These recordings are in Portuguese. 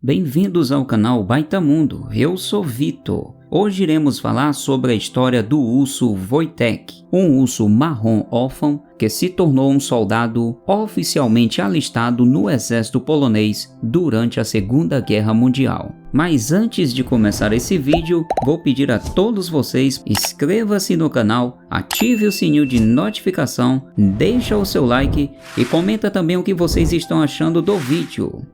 Bem-vindos ao canal Baita Mundo, eu sou Vitor. Hoje iremos falar sobre a história do urso Wojtek, um urso marrom órfão que se tornou um soldado oficialmente alistado no exército polonês durante a Segunda Guerra Mundial. Mas antes de começar esse vídeo, vou pedir a todos vocês, inscreva-se no canal, ative o sininho de notificação, deixa o seu like e comenta também o que vocês estão achando do vídeo.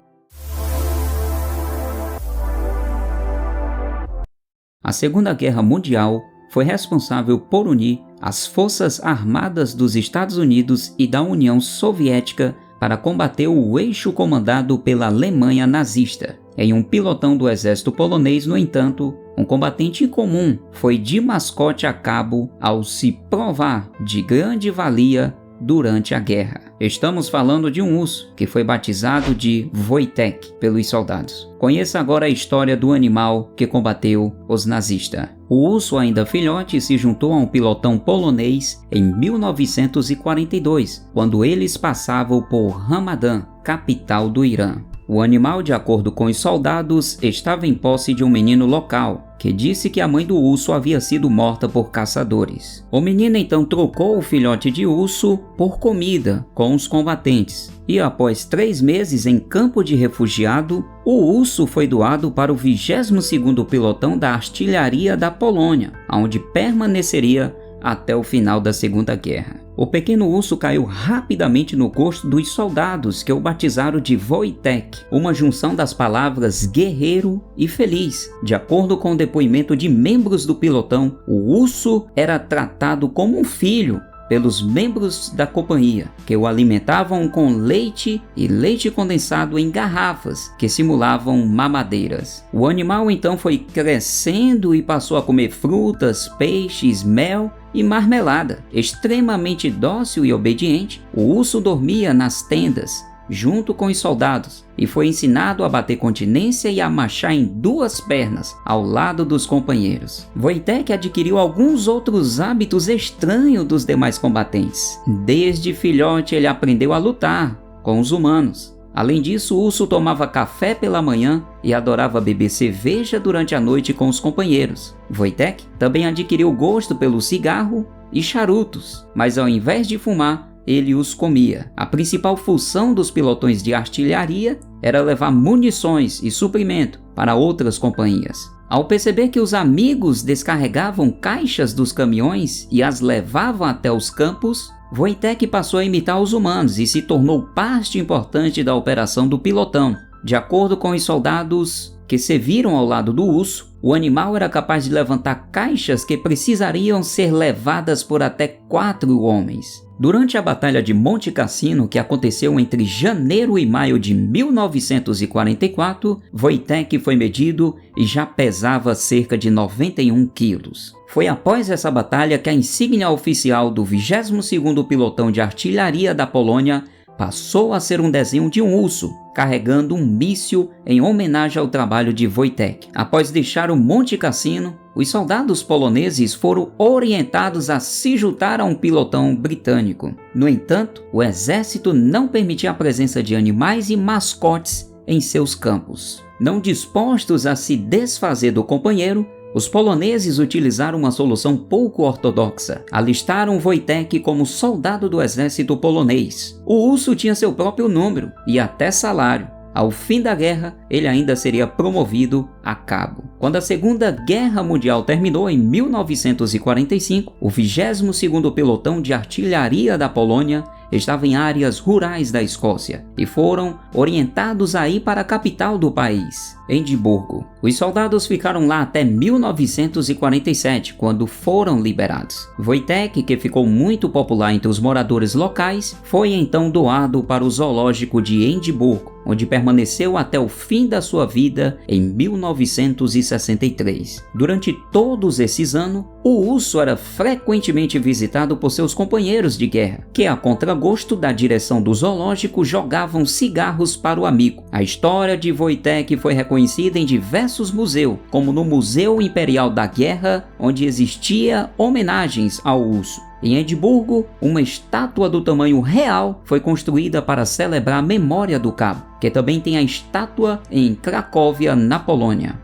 A Segunda Guerra Mundial foi responsável por unir as forças armadas dos Estados Unidos e da União Soviética para combater o eixo comandado pela Alemanha nazista. Em um pilotão do exército polonês, no entanto, um combatente comum foi de mascote a cabo ao se provar de grande valia durante a guerra. Estamos falando de um urso que foi batizado de Wojtek pelos soldados. Conheça agora a história do animal que combateu os nazistas. O urso, ainda filhote, se juntou a um pilotão polonês em 1942, quando eles passavam por Ramadã, capital do Irã. O animal, de acordo com os soldados, estava em posse de um menino local, que disse que a mãe do urso havia sido morta por caçadores. O menino então trocou o filhote de urso por comida com os combatentes. E após 3 meses em campo de refugiado, o urso foi doado para o 22º Pilotão da Artilharia da Polônia, onde permaneceria até o final da Segunda Guerra. O pequeno urso caiu rapidamente no gosto dos soldados, que o batizaram de Wojtek, uma junção das palavras guerreiro e feliz. De acordo com o depoimento de membros do pilotão, o urso era tratado como um filho pelos membros da companhia, que o alimentavam com leite e leite condensado em garrafas que simulavam mamadeiras. O animal então foi crescendo e passou a comer frutas, peixes, mel e marmelada. Extremamente dócil e obediente, o urso dormia nas tendas junto com os soldados e foi ensinado a bater continência e a marchar em 2 pernas ao lado dos companheiros. Wojtek adquiriu alguns outros hábitos estranhos dos demais combatentes. Desde filhote ele aprendeu a lutar com os humanos. Além disso, o urso tomava café pela manhã e adorava beber cerveja durante a noite com os companheiros. Wojtek também adquiriu gosto pelo cigarro e charutos, mas ao invés de fumar, ele os comia. A principal função dos pilotões de artilharia era levar munições e suprimento para outras companhias. Ao perceber que os amigos descarregavam caixas dos caminhões e as levavam até os campos, Wojtek passou a imitar os humanos e se tornou parte importante da operação do pilotão. De acordo com os soldados que serviram ao lado do urso, o animal era capaz de levantar caixas que precisariam ser levadas por até 4 homens. Durante a Batalha de Monte Cassino, que aconteceu entre janeiro e maio de 1944, Wojtek foi medido e já pesava cerca de 91 quilos. Foi após essa batalha que a insígnia oficial do 22º Pilotão de Artilharia da Polônia passou a ser um desenho de um urso carregando um míssil em homenagem ao trabalho de Wojtek. Após deixar o Monte Cassino, os soldados poloneses foram orientados a se juntar a um pilotão britânico. No entanto, o exército não permitia a presença de animais e mascotes em seus campos. Não dispostos a se desfazer do companheiro, os poloneses utilizaram uma solução pouco ortodoxa. Alistaram Wojtek como soldado do exército polonês. O urso tinha seu próprio número e até salário. Ao fim da guerra, ele ainda seria promovido a cabo. Quando a Segunda Guerra Mundial terminou em 1945, o 22º Pelotão de Artilharia da Polônia estava em áreas rurais da Escócia e foram orientados a ir para a capital do país, Edimburgo. Os soldados ficaram lá até 1947, quando foram liberados. Wojtek, que ficou muito popular entre os moradores locais, foi então doado para o zoológico de Edimburgo, onde permaneceu até o fim da sua vida em 1963. Durante todos esses anos, o urso era frequentemente visitado por seus companheiros de guerra, que a contragosto da direção do zoológico jogavam cigarros para o amigo. A história de Wojtek foi reconhecida em diversos museus, como no Museu Imperial da Guerra, onde existia homenagens ao urso. Em Edimburgo, uma estátua do tamanho real foi construída para celebrar a memória do cabo, que também tem a estátua em Cracóvia, na Polônia.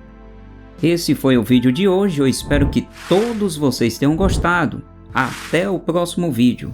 Esse foi o vídeo de hoje, eu espero que todos vocês tenham gostado. Até o próximo vídeo.